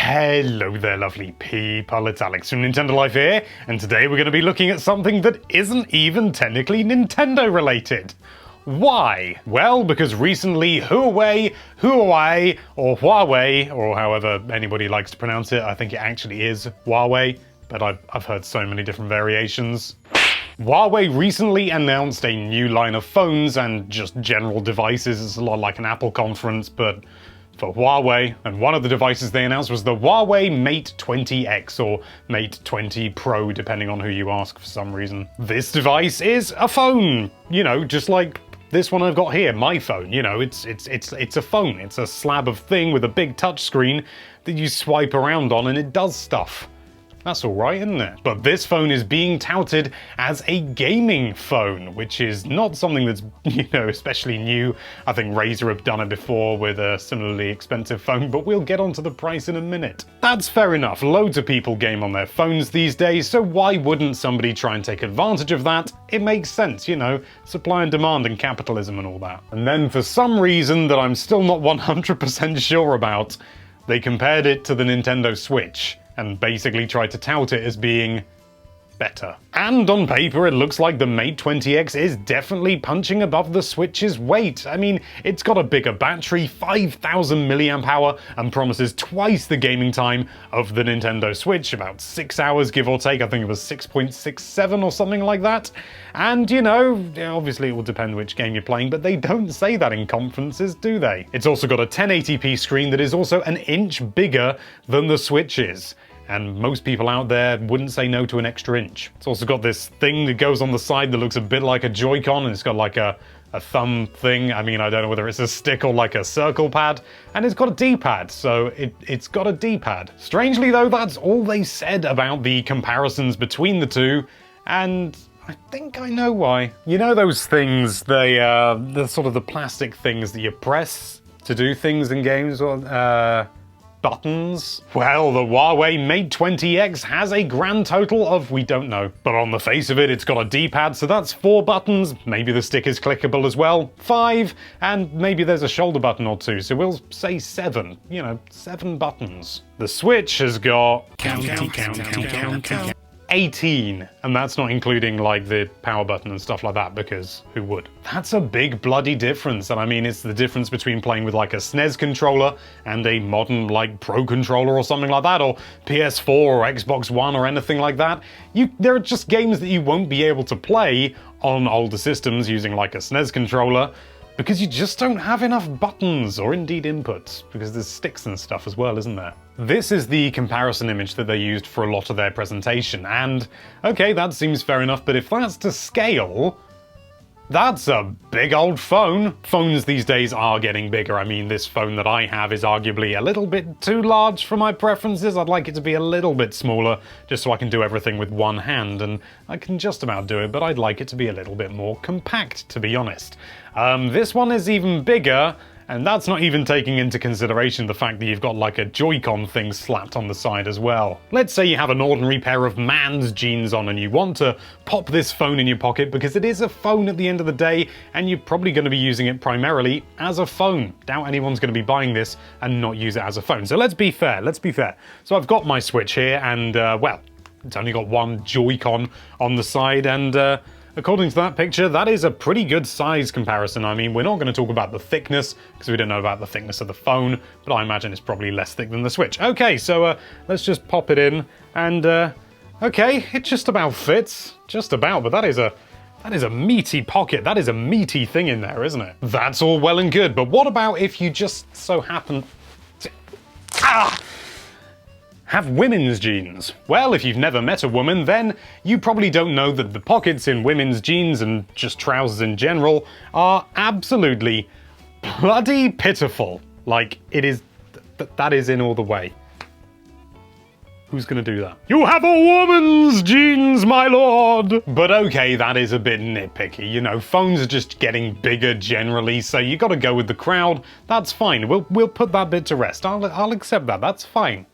Hello there, lovely people. It's Alex from Nintendo Life here, and today we're going to be looking at something that isn't even technically Nintendo related. Why? Well, because recently Huawei, or Huawei, or however anybody likes to pronounce it, I think it actually is Huawei, but I've heard so many different variations. Huawei recently announced a new line of phones and just general devices. It's a lot like an Apple conference, but for Huawei, and one of the devices they announced was the Huawei Mate 20X, or Mate 20 Pro, depending on who you ask for some reason. This device is a phone, you know, just like this one I've got here, my phone. You know, it's a phone. It's a slab of thing with a big touch screen that you swipe around on and it does stuff. That's alright, isn't it? But this phone is being touted as a gaming phone, which is not something that's, you know, especially new. I think Razer have done it before with a similarly expensive phone, but we'll get onto the price in a minute. That's fair enough. Loads of people game on their phones these days, so why wouldn't somebody try and take advantage of that? It makes sense, you know, supply and demand and capitalism and all that. And then for some reason that I'm still not 100% sure about, they compared it to the Nintendo Switch, and basically tried to tout it as being better. And on paper, it looks like the Mate 20X is definitely punching above the Switch's weight. I mean, it's got a bigger battery, 5,000 mAh, and promises twice the gaming time of the Nintendo Switch, about 6 hours give or take. I think it was 6.67 or something like that. And, you know, obviously it will depend which game you're playing, but they don't say that in conferences, do they? It's also got a 1080p screen that is also an inch bigger than the Switch is. And most people out there wouldn't say no to an extra inch. It's also got this thing that goes on the side that looks a bit like a Joy-Con, and it's got like a thumb thing. I mean, I don't know whether it's a stick or like a circle pad. And it's got a D-pad, so it's got a D-pad. Strangely though, that's all they said about the comparisons between the two, and I think I know why. You know those things, the sort of the plastic things that you press to do things in games, or buttons? Well, the Huawei Mate 20X has a grand total of, we don't know. But on the face of it, it's got a D-pad, so that's 4 buttons. Maybe the stick is clickable as well. 5, and maybe there's a shoulder button or 2, so we'll say 7. You know, 7 buttons. The Switch has got 18, and that's not including like the power button and stuff like that, because who would? That's a big bloody difference, and I mean, it's the difference between playing with like a SNES controller and a modern like Pro controller or something like that, or PS4 or Xbox One or anything like that. There are just games that you won't be able to play on older systems using like a SNES controller, because you just don't have enough buttons, or indeed inputs, because there's sticks and stuff as well, isn't there? This is the comparison image that they used for a lot of their presentation, and okay, that seems fair enough, but if that's to scale, that's a big old phone. Phones these days are getting bigger. I mean, this phone that I have is arguably a little bit too large for my preferences. I'd like it to be a little bit smaller, just so I can do everything with one hand, and I can just about do it, but I'd like it to be a little bit more compact, to be honest. This one is even bigger, and that's not even taking into consideration the fact that you've got like a Joy-Con thing slapped on the side as well. Let's say you have an ordinary pair of man's jeans on and you want to pop this phone in your pocket, because it is a phone at the end of the day, and you're probably going to be using it primarily as a phone. Doubt anyone's going to be buying this and not use it as a phone. So let's be fair, So I've got my Switch here, and well, it's only got one Joy-Con on the side, and according to that picture, that is a pretty good size comparison. I mean, we're not going to talk about the thickness, because we don't know about the thickness of the phone, but I imagine it's probably less thick than the Switch. Okay, so let's just pop it in, and okay, it just about fits. Just about, but that is a meaty pocket. That is a meaty thing in there, isn't it? That's all well and good, but what about if you just so happen to have women's jeans? Well, if you've never met a woman, then you probably don't know that the pockets in women's jeans, and just trousers in general, are absolutely bloody pitiful. Like, it is, that is in all the way. Who's gonna do that? You have a woman's jeans, my lord! But okay, that is a bit nitpicky. You know, phones are just getting bigger generally, so you gotta go with the crowd. That's fine. We'll put that bit to rest. I'll accept that. That's fine.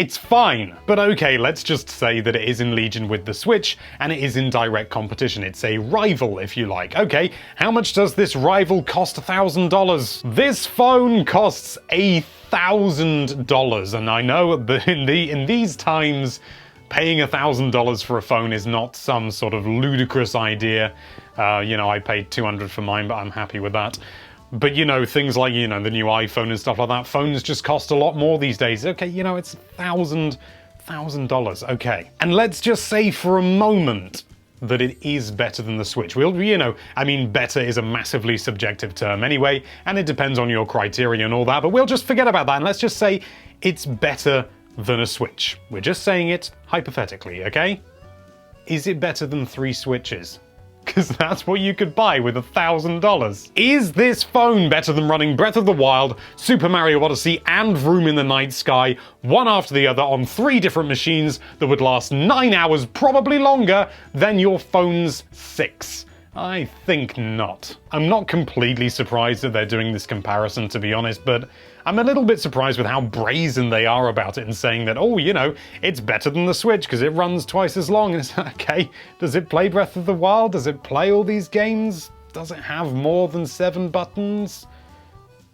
It's fine. But okay, let's just say that it is in legion with the Switch, and it is in direct competition. It's a rival, if you like. Okay, how much does this rival cost $1,000? This phone costs $1,000, and I know that in these times, paying $1,000 for a phone is not some sort of ludicrous idea. You know, I paid $200 for mine, but I'm happy with that. But, you know, things like, you know, the new iPhone and stuff like that, phones just cost a lot more these days. Okay, you know, it's $1,000, okay. And let's just say for a moment that it is better than the Switch. We'll, you know, I mean, better is a massively subjective term anyway, and it depends on your criteria and all that, but we'll just forget about that and let's just say it's better than a Switch. We're just saying it hypothetically, okay? Is it better than 3 Switches? Because that's what you could buy with $1,000. Is this phone better than running Breath of the Wild, Super Mario Odyssey, and Room in the Night Sky, one after the other on 3 different machines that would last 9 hours, probably longer, than your phone's 6? I think not. I'm not completely surprised that they're doing this comparison, to be honest, but I'm a little bit surprised with how brazen they are about it and saying that, oh, you know, it's better than the Switch because it runs twice as long. And it's okay, does it play Breath of the Wild? Does it play all these games? Does it have more than 7 buttons?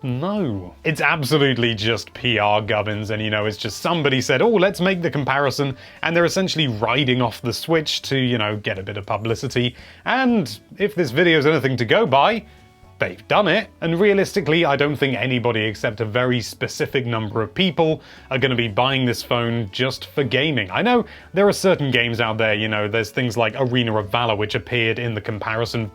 No. It's absolutely just PR gubbins, and you know, it's just somebody said, oh, let's make the comparison, and they're essentially riding off the Switch to, you know, get a bit of publicity. And if this video is anything to go by, they've done it. And realistically, I don't think anybody except a very specific number of people are going to be buying this phone just for gaming. I know there are certain games out there, you know, there's things like Arena of Valor, which appeared in the comparison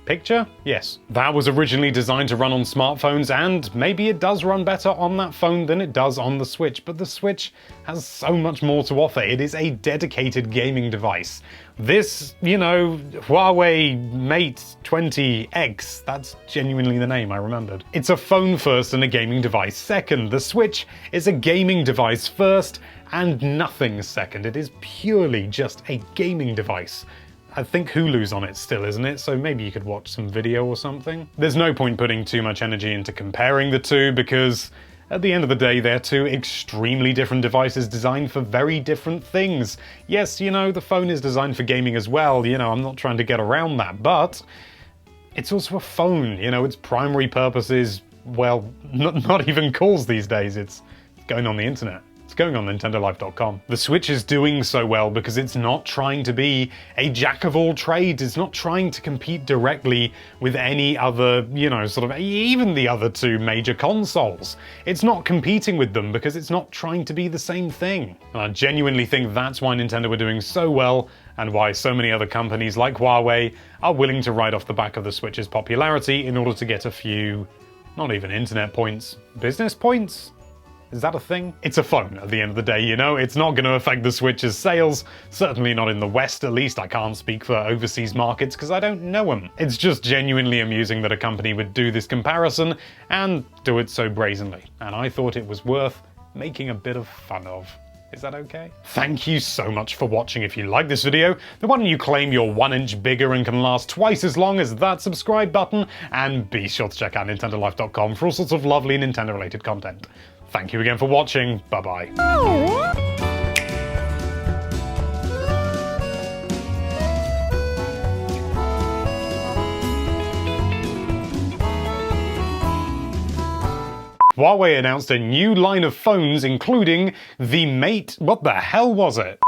picture? Yes. That was originally designed to run on smartphones, and maybe it does run better on that phone than it does on the Switch, but the Switch has so much more to offer. It is a dedicated gaming device. This, you know, Huawei Mate 20X, that's genuinely the name, I remembered. It's a phone first and a gaming device second. The Switch is a gaming device first and nothing second. It is purely just a gaming device. I think Hulu's on it still, isn't it? So maybe you could watch some video or something. There's no point putting too much energy into comparing the two because at the end of the day, they're 2 extremely different devices designed for very different things. Yes, you know, the phone is designed for gaming as well, you know, I'm not trying to get around that, but it's also a phone, you know, its primary purpose is, well, not even calls these days, it's going on the internet. It's going on NintendoLife.com. The Switch is doing so well because it's not trying to be a jack of all trades. It's not trying to compete directly with any other, you know, sort of, even the other 2 major consoles. It's not competing with them because it's not trying to be the same thing. And I genuinely think that's why Nintendo are doing so well and why so many other companies like Huawei are willing to ride off the back of the Switch's popularity in order to get a few, not even internet points, business points? Is that a thing? It's a phone at the end of the day, you know? It's not going to affect the Switch's sales, certainly not in the West at least. I can't speak for overseas markets because I don't know them. It's just genuinely amusing that a company would do this comparison and do it so brazenly. And I thought it was worth making a bit of fun of. Is that okay? Thank you so much for watching. If you like this video, then why don't you claim you're 1 inch bigger and can last twice as long as that subscribe button, and be sure to check out NintendoLife.com for all sorts of lovely Nintendo-related content. Thank you again for watching. Bye-bye. Huawei announced a new line of phones, including the Mate... What the hell was it?